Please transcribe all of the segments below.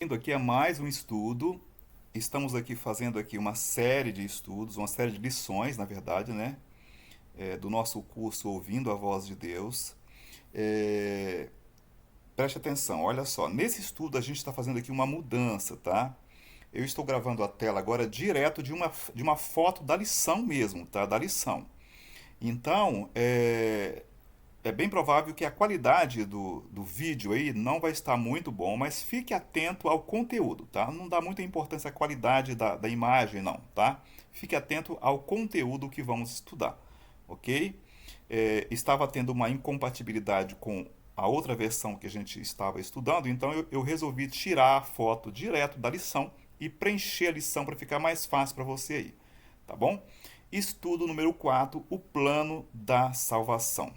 Indo aqui a mais um estudo. Estamos aqui fazendo aqui uma série de estudos, uma série de lições, na verdade, né? Do nosso curso Ouvindo a Voz de Deus. É, Preste atenção, olha só. Nesse estudo a gente está fazendo aqui uma mudança, tá? Eu estou gravando a tela agora direto de uma foto da lição mesmo, tá? Da lição. Então, é bem provável que a qualidade do vídeo aí não vai estar muito bom, mas fique atento ao conteúdo, tá? Não dá muita importância à qualidade da imagem, não, tá? Fique atento ao conteúdo que vamos estudar, ok? Estava tendo uma incompatibilidade com a outra versão que a gente estava estudando, então eu resolvi tirar a foto direto da lição e preencher a lição para ficar mais fácil para você aí, tá bom? Estudo número 4, o plano da salvação.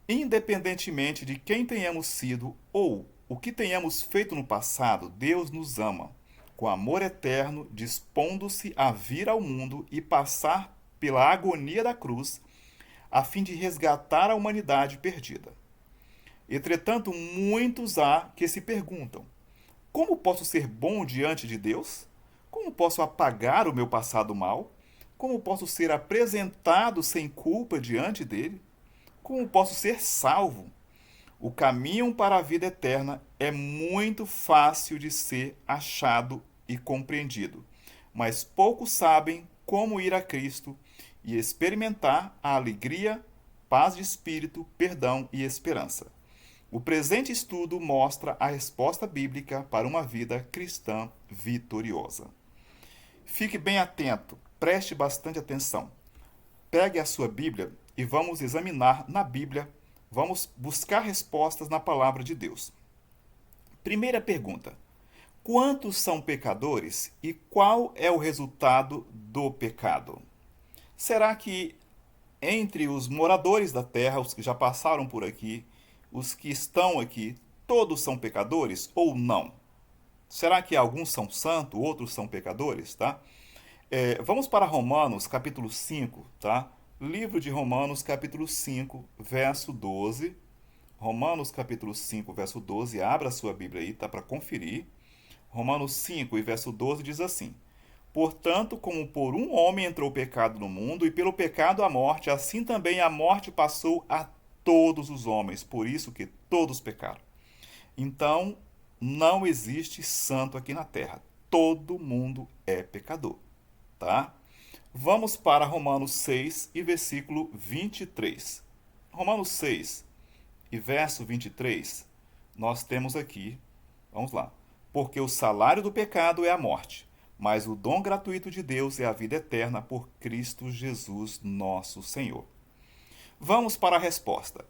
Independentemente de quem tenhamos sido ou o que tenhamos feito no passado, Deus nos ama, com amor eterno, dispondo-se a vir ao mundo e passar pela agonia da cruz, a fim de resgatar a humanidade perdida. Entretanto, muitos há que se perguntam: como posso ser bom diante de Deus? Como posso apagar o meu passado mal? Como posso ser apresentado sem culpa diante dele? Como posso ser salvo? O caminho para a vida eterna é muito fácil de ser achado e compreendido, mas poucos sabem como ir a Cristo e experimentar a alegria, paz de espírito, perdão e esperança. O presente estudo mostra a resposta bíblica para uma vida cristã vitoriosa. Fique bem atento, preste bastante atenção. Pegue a sua Bíblia e vamos examinar na Bíblia, vamos buscar respostas na palavra de Deus. Primeira pergunta: quantos são pecadores e qual é o resultado do pecado? Será que entre os moradores da terra, os que já passaram por aqui, os que estão aqui, todos são pecadores ou não? Será que alguns são santos, outros são pecadores, tá? Vamos para Romanos, capítulo 5, tá? Livro de Romanos, capítulo 5, verso 12. Romanos, capítulo 5, verso 12. Abra a sua Bíblia aí, tá? Para conferir. Romanos 5 e verso 12 diz assim: portanto, como por um homem entrou o pecado no mundo, e pelo pecado a morte, assim também a morte passou a todos os homens, por isso que todos pecaram. Então, não existe santo aqui na terra. Todo mundo é pecador, tá? Vamos para Romanos 6 e versículo 23. Romanos 6 e verso 23, nós temos aqui, vamos lá. Porque o salário do pecado é a morte, mas o dom gratuito de Deus é a vida eterna por Cristo Jesus, nosso Senhor. Vamos para a resposta.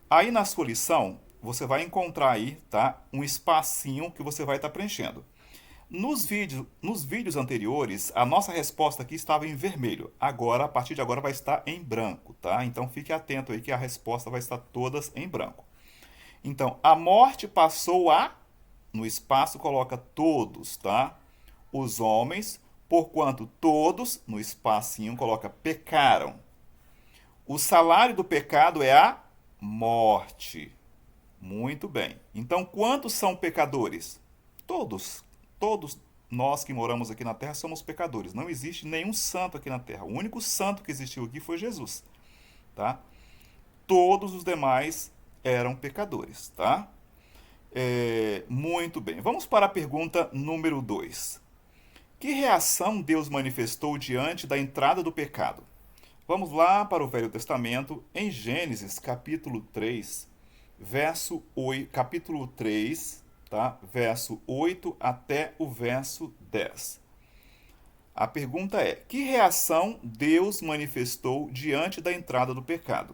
Aí na sua lição, você vai encontrar aí, tá, um espacinho que você vai estar preenchendo. Nos vídeos anteriores, a nossa resposta aqui estava em vermelho. Agora, a partir de agora, vai estar em branco, tá? Então fique atento aí que a resposta vai estar todas em branco. Então, a morte passou a, no espaço coloca todos, tá? Os homens, porquanto todos, no espacinho coloca pecaram. O salário do pecado é a morte. Muito bem. Então, quantos são pecadores? Todos. Todos nós que moramos aqui na terra somos pecadores. Não existe nenhum santo aqui na terra. O único santo que existiu aqui foi Jesus, tá? Todos os demais eram pecadores, tá? Muito bem. Vamos para a pergunta número 2. Que reação Deus manifestou diante da entrada do pecado? Vamos lá para o Velho Testamento, em Gênesis, capítulo 3, verso 8, capítulo 3, tá? Verso 8 até o verso 10. A pergunta é: que reação Deus manifestou diante da entrada do pecado?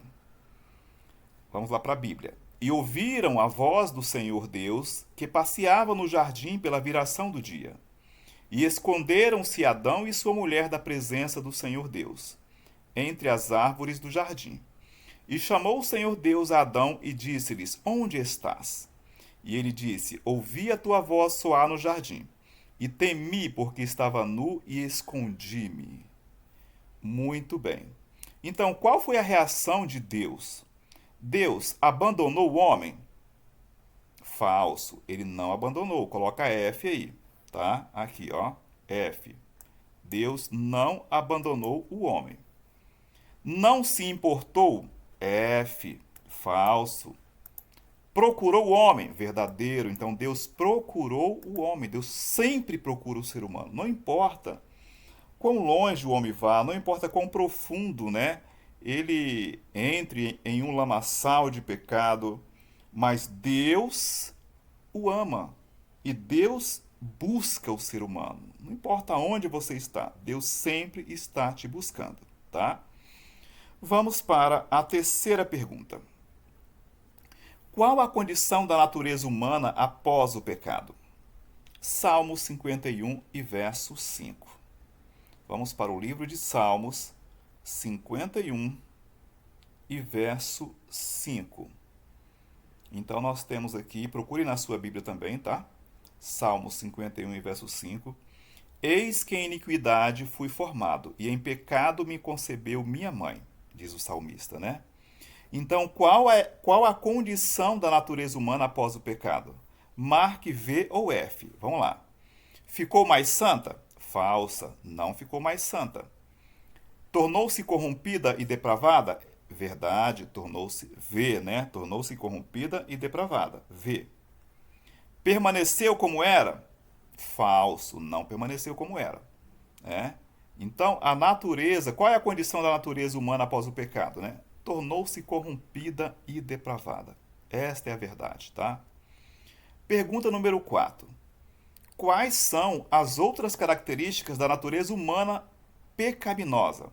Vamos lá para a Bíblia. E ouviram a voz do Senhor Deus, que passeava no jardim pela viração do dia. E esconderam-se Adão e sua mulher da presença do Senhor Deus, entre as árvores do jardim. E chamou o Senhor Deus a Adão e disse-lhes: onde estás? E ele disse: ouvi a tua voz soar no jardim, e temi porque estava nu e escondi-me. Muito bem. Então, qual foi a reação de Deus? Deus abandonou o homem? Falso. Ele não abandonou. Coloca F aí, tá? Aqui, ó. F. Deus não abandonou o homem. Não se importou? F. Falso. Procurou o homem? Verdadeiro. Então Deus procurou o homem. Deus sempre procura o ser humano. Não importa quão longe o homem vá, não importa quão profundo, né? Ele entre em um lamaçal de pecado, mas Deus o ama. E Deus busca o ser humano. Não importa onde você está, Deus sempre está te buscando, tá? Vamos para a terceira pergunta. Qual a condição da natureza humana após o pecado? Salmo 51 e verso 5. Vamos para o livro de Salmos 51 e verso 5. Então nós temos aqui, procure na sua Bíblia também, tá? Salmos 51 e verso 5. Eis que em iniquidade fui formado, e em pecado me concebeu minha mãe, diz o salmista, né? Então, qual a condição da natureza humana após o pecado? Marque V ou F. Vamos lá. Ficou mais santa? Falsa. Não ficou mais santa. Tornou-se corrompida e depravada? Verdade. Tornou-se V, né? Tornou-se corrompida e depravada. V. Permaneceu como era? Falso. Não permaneceu como era. Né? Então, a natureza, qual é a condição da natureza humana após o pecado, né? Tornou-se corrompida e depravada. Esta é a verdade, tá? Pergunta número 4. Quais são as outras características da natureza humana pecaminosa?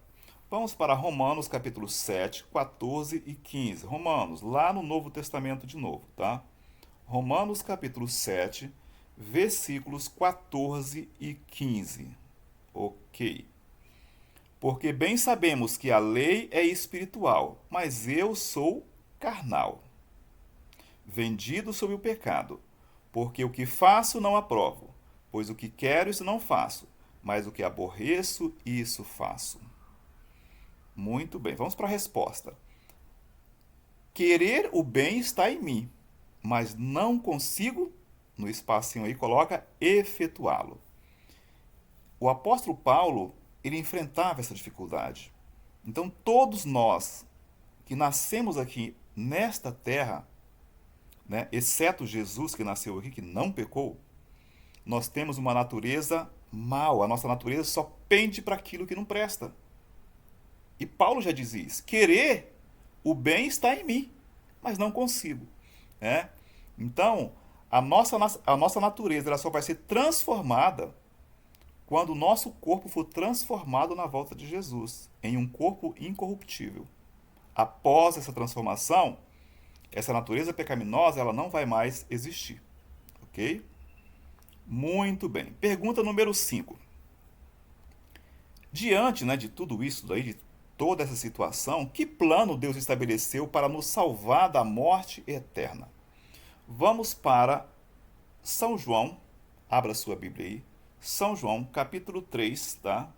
Vamos para Romanos capítulo 7, 14 e 15. Romanos, lá no Novo Testamento de novo, tá? Romanos capítulo 7, versículos 14 e 15. Ok. Porque bem sabemos que a lei é espiritual, mas eu sou carnal, vendido sob o pecado. Porque o que faço não aprovo, pois o que quero isso não faço, mas o que aborreço isso faço. Muito bem, vamos para a resposta. Querer o bem está em mim, mas não consigo, no espacinho aí coloca, efetuá-lo. O apóstolo Paulo, ele enfrentava essa dificuldade. Então, todos nós que nascemos aqui nesta terra, né, exceto Jesus que nasceu aqui, que não pecou, nós temos uma natureza mal. A nossa natureza só pende para aquilo que não presta. E Paulo já dizia isso. Querer o bem está em mim, mas não consigo. Né? Então, a nossa natureza ela só vai ser transformada quando o nosso corpo for transformado na volta de Jesus, em um corpo incorruptível. Após essa transformação, essa natureza pecaminosa ela não vai mais existir. Ok? Muito bem. Pergunta número 5. Diante, né, de tudo isso daí, de toda essa situação, que plano Deus estabeleceu para nos salvar da morte eterna? Vamos para São João, abra sua Bíblia aí, São João, capítulo 3, tá?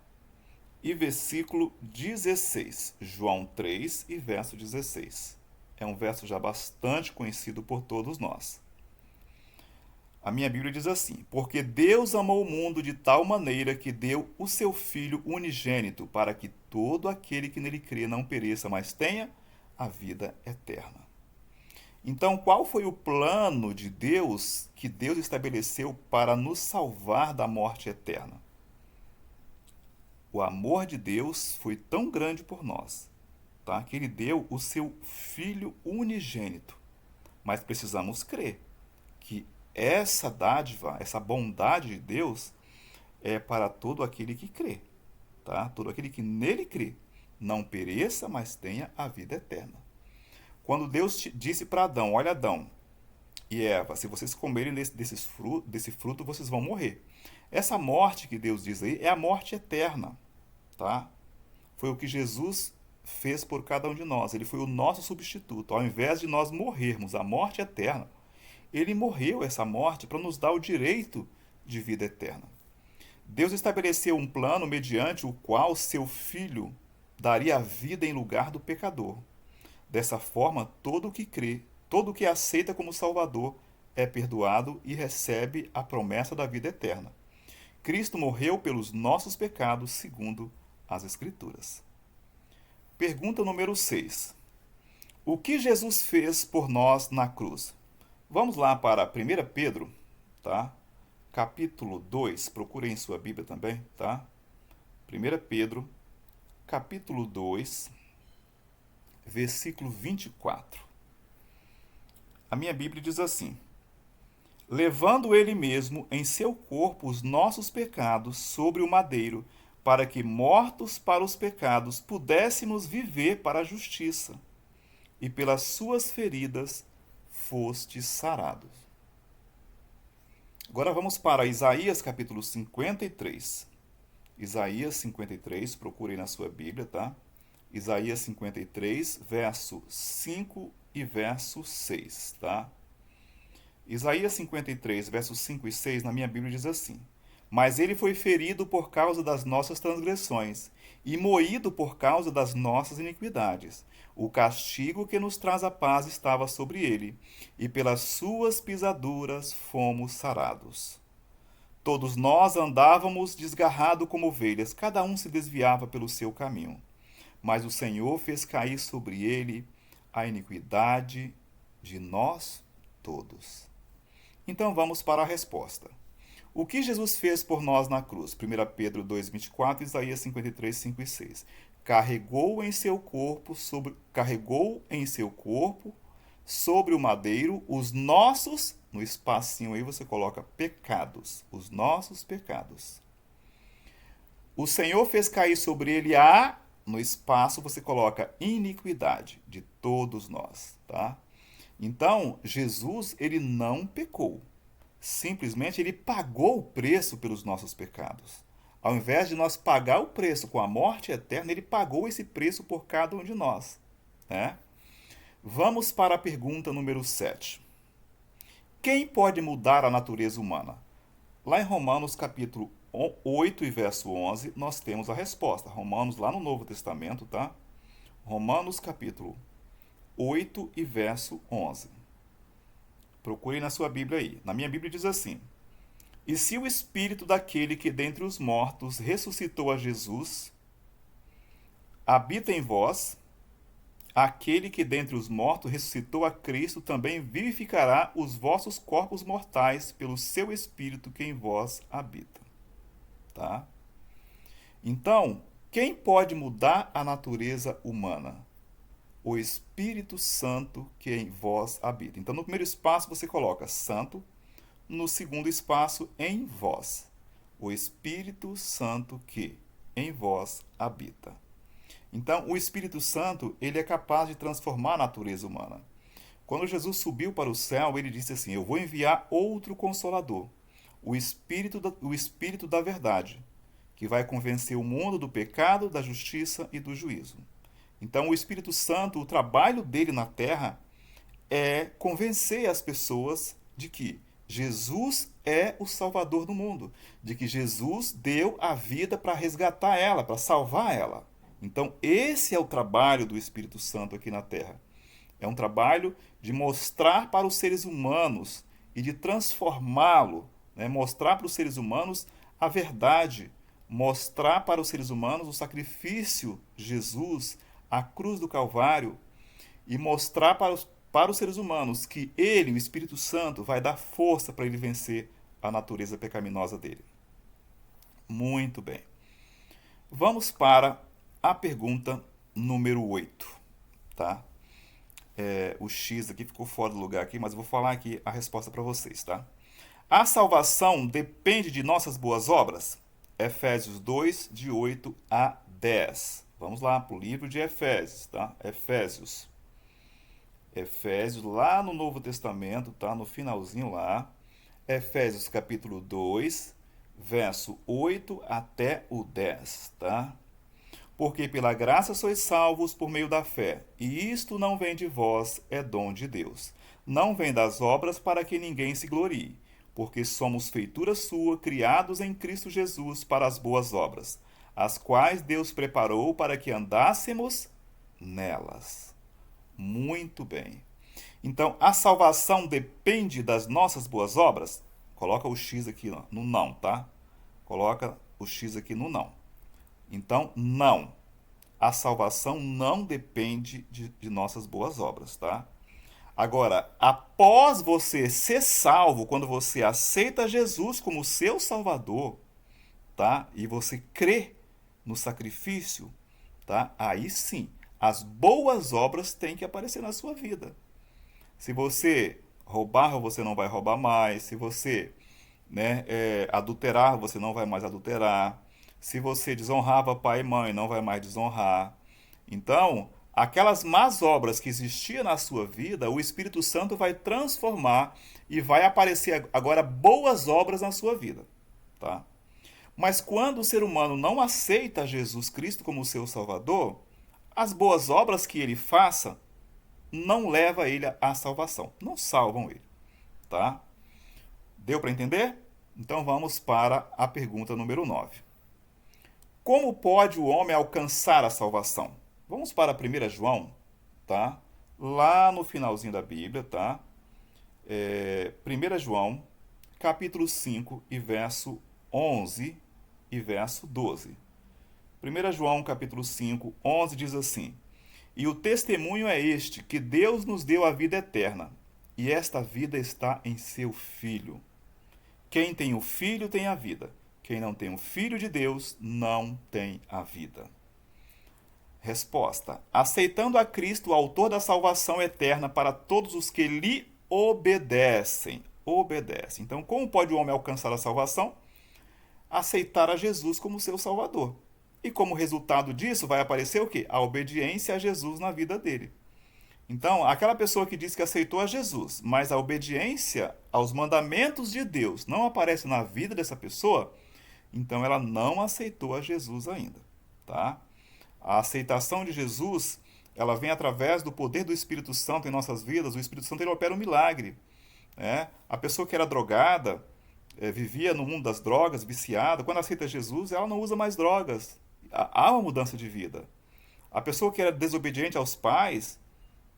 E versículo 16. João 3 e verso 16. É um verso já bastante conhecido por todos nós. A minha Bíblia diz assim: porque Deus amou o mundo de tal maneira que deu o seu Filho unigênito, para que todo aquele que nele crê não pereça, mas tenha a vida eterna. Então, qual foi o plano de Deus que Deus estabeleceu para nos salvar da morte eterna? O amor de Deus foi tão grande por nós, tá? Que ele deu o seu Filho unigênito. Mas precisamos crer que essa dádiva, essa bondade de Deus é para todo aquele que crê, tá? Todo aquele que nele crê, não pereça, mas tenha a vida eterna. Quando Deus disse para Adão, olha Adão e Eva, se vocês comerem desse fruto, vocês vão morrer. Essa morte que Deus diz aí é a morte eterna, tá? Foi o que Jesus fez por cada um de nós. Ele foi o nosso substituto. Ao invés de nós morrermos a morte eterna, ele morreu essa morte para nos dar o direito de vida eterna. Deus estabeleceu um plano mediante o qual seu Filho daria a vida em lugar do pecador. Dessa forma, todo o que crê, todo o que aceita como Salvador, é perdoado e recebe a promessa da vida eterna. Cristo morreu pelos nossos pecados, segundo as Escrituras. Pergunta número 6. O que Jesus fez por nós na cruz? Vamos lá para 1 Pedro, tá? Capítulo 2, procurem em sua Bíblia também, tá? 1 Pedro, capítulo 2, versículo 24. A minha Bíblia diz assim: levando ele mesmo em seu corpo os nossos pecados sobre o madeiro, para que, mortos para os pecados, pudéssemos viver para a justiça, e pelas suas feridas fostes sarados. Agora vamos para Isaías capítulo 53. Isaías 53, procurem na sua Bíblia, tá? Isaías 53, verso 5 e verso 6, tá? Isaías 53, versos 5 e 6, na minha Bíblia diz assim: mas ele foi ferido por causa das nossas transgressões e moído por causa das nossas iniquidades. O castigo que nos traz a paz estava sobre ele, e pelas suas pisaduras fomos sarados. Todos nós andávamos desgarrados como ovelhas, cada um se desviava pelo seu caminho. Mas o Senhor fez cair sobre ele a iniquidade de nós todos. Então vamos para a resposta. O que Jesus fez por nós na cruz? 1 Pedro 2,24, Isaías 53, 5 e 6. Carregou em seu corpo sobre o madeiro os nossos, no espacinho aí você coloca pecados, os nossos pecados. O Senhor fez cair sobre ele no espaço você coloca iniquidade de todos nós, tá? Então, Jesus, ele não pecou. Simplesmente ele pagou o preço pelos nossos pecados. Ao invés de nós pagar o preço com a morte eterna, ele pagou esse preço por cada um de nós, né? Vamos para a pergunta número 7. Quem pode mudar a natureza humana? Lá em Romanos capítulo 8 e verso 11, nós temos a resposta. Romanos lá no Novo Testamento, tá? Romanos capítulo 8 e verso 11. Procure na sua Bíblia aí. Na minha Bíblia diz assim: e se o Espírito daquele que dentre os mortos ressuscitou a Jesus habita em vós, aquele que dentre os mortos ressuscitou a Cristo também vivificará os vossos corpos mortais pelo seu Espírito que em vós habita. Tá? Então, quem pode mudar a natureza humana? O Espírito Santo que em vós habita. Então, no primeiro espaço você coloca santo, no segundo espaço, em vós. O Espírito Santo que em vós habita. Então, o Espírito Santo, ele é capaz de transformar a natureza humana. Quando Jesus subiu para o céu, ele disse assim: eu vou enviar outro Consolador, o Espírito da verdade, que vai convencer o mundo do pecado, da justiça e do juízo. Então, o Espírito Santo, o trabalho dele na terra é convencer as pessoas de que Jesus é o Salvador do mundo, de que Jesus deu a vida para resgatar ela, para salvar ela. Então, esse é o trabalho do Espírito Santo aqui na terra. É um trabalho de mostrar para os seres humanos e de transformá-lo, né? Mostrar para os seres humanos a verdade, mostrar para os seres humanos o sacrifício de Jesus, a cruz do Calvário, e mostrar para os seres humanos que ele, o Espírito Santo, vai dar força para ele vencer a natureza pecaminosa dele. Muito bem. Vamos para a pergunta número 8, tá? O X aqui ficou fora do lugar aqui, mas eu vou falar aqui a resposta para vocês, tá? A salvação depende de nossas boas obras? Efésios 2, de 8 a 10. Vamos lá para o livro de Efésios, tá? Efésios, lá no Novo Testamento, tá? No finalzinho lá. Efésios capítulo 2, verso 8 até o 10, tá? Porque pela graça sois salvos por meio da fé, e isto não vem de vós, é dom de Deus. Não vem das obras para que ninguém se glorie, porque somos feitura sua, criados em Cristo Jesus para as boas obras, as quais Deus preparou para que andássemos nelas. Muito bem. Então, a salvação depende das nossas boas obras? Coloca o X aqui no não, tá? Coloca o X aqui no não. Então, não. A salvação não depende de nossas boas obras, tá? Agora, após você ser salvo, quando você aceita Jesus como seu Salvador, tá? E você crê no sacrifício, tá? Aí sim, as boas obras têm que aparecer na sua vida. Se você roubar, você não vai roubar mais. Se você, adulterar, você não vai mais adulterar. Se você desonrava pai e mãe, não vai mais desonrar. Então, aquelas más obras que existiam na sua vida, o Espírito Santo vai transformar e vai aparecer agora boas obras na sua vida, tá? Mas quando o ser humano não aceita Jesus Cristo como seu Salvador, as boas obras que ele faça não leva ele à salvação, não salvam ele, tá? Deu para entender? Então vamos para a pergunta número 9. Como pode o homem alcançar a salvação? Vamos para 1 João, tá? Lá no finalzinho da Bíblia, tá? 1 João, capítulo 5 e verso 11 e verso 12. 1 João, capítulo 5, 11 diz assim: E o testemunho é este, que Deus nos deu a vida eterna, e esta vida está em seu Filho. Quem tem o Filho tem a vida. Quem não tem o Filho de Deus não tem a vida. Resposta: aceitando a Cristo, o autor da salvação eterna para todos os que lhe obedecem. Obedecem. Então, como pode o homem alcançar a salvação? Aceitar a Jesus como seu Salvador. E como resultado disso, vai aparecer o quê? A obediência a Jesus na vida dele. Então, aquela pessoa que diz que aceitou a Jesus, mas a obediência aos mandamentos de Deus não aparece na vida dessa pessoa, então ela não aceitou a Jesus ainda, tá? A aceitação de Jesus, ela vem através do poder do Espírito Santo em nossas vidas. O Espírito Santo ele opera um milagre, né? A pessoa que era drogada, vivia no mundo das drogas, viciada, quando aceita Jesus, ela não usa mais drogas. Há uma mudança de vida. A pessoa que era desobediente aos pais,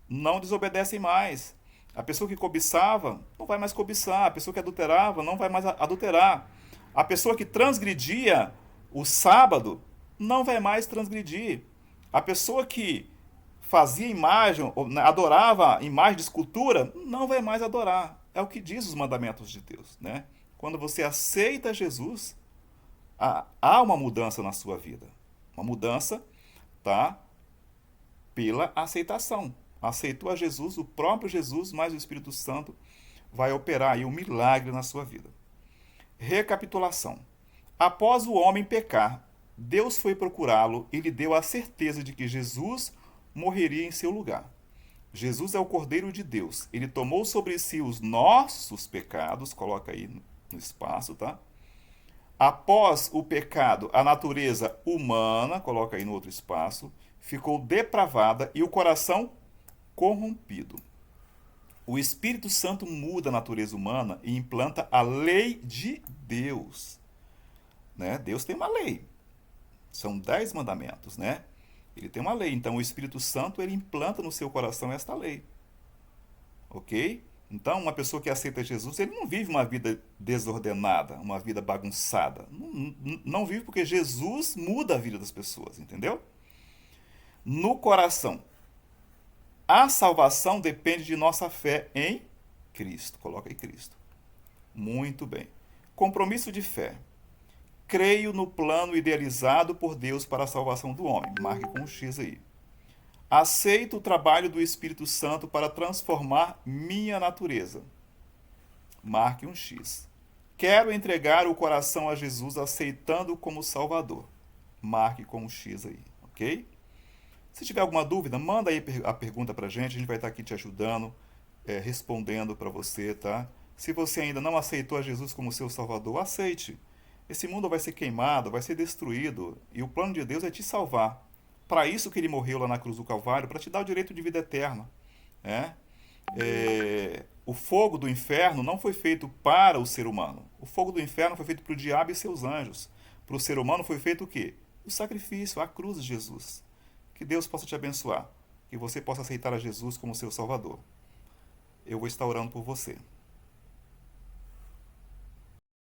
não desobedece mais. A pessoa que cobiçava, não vai mais cobiçar. A pessoa que adulterava, não vai mais adulterar. A pessoa que transgredia o sábado, não vai mais transgredir. A pessoa que fazia imagem, adorava imagem de escultura, não vai mais adorar. É o que diz os mandamentos de Deus, né? Quando você aceita Jesus, há uma mudança na sua vida. Uma mudança, tá? Pela aceitação. Aceitou a Jesus, o próprio Jesus, mais o Espírito Santo vai operar aí um milagre na sua vida. Recapitulação. Após o homem pecar, Deus foi procurá-lo e lhe deu a certeza de que Jesus morreria em seu lugar. Jesus é o Cordeiro de Deus. Ele tomou sobre si os nossos pecados, coloca aí no espaço, tá? Após o pecado, a natureza humana, coloca aí no outro espaço, ficou depravada e o coração corrompido. O Espírito Santo muda a natureza humana e implanta a lei de Deus, né? Deus tem uma lei. São 10 mandamentos, né? Ele tem uma lei. Então, o Espírito Santo, ele implanta no seu coração esta lei. Ok? Então, uma pessoa que aceita Jesus, ele não vive uma vida desordenada, uma vida bagunçada. Não vive porque Jesus muda a vida das pessoas, entendeu? No coração. A salvação depende de nossa fé em Cristo. Coloca aí Cristo. Muito bem. Compromisso de fé. Creio no plano idealizado por Deus para a salvação do homem. Marque com um X aí. Aceito o trabalho do Espírito Santo para transformar minha natureza. Marque um X. Quero entregar o coração a Jesus aceitando-o como Salvador. Marque com um X aí, ok? Se tiver alguma dúvida, manda aí a pergunta para a gente vai estar aqui te ajudando, respondendo para você, tá? Se você ainda não aceitou a Jesus como seu Salvador, aceite. Esse mundo vai ser queimado, vai ser destruído, e o plano de Deus é te salvar. Para isso que ele morreu lá na cruz do Calvário, para te dar o direito de vida eterna. Né? O fogo do inferno não foi feito para o ser humano. O fogo do inferno foi feito para o diabo e seus anjos. Para o ser humano foi feito o quê? O sacrifício, a cruz de Jesus. Que Deus possa te abençoar. Que você possa aceitar a Jesus como seu Salvador. eu vou estar orando por você.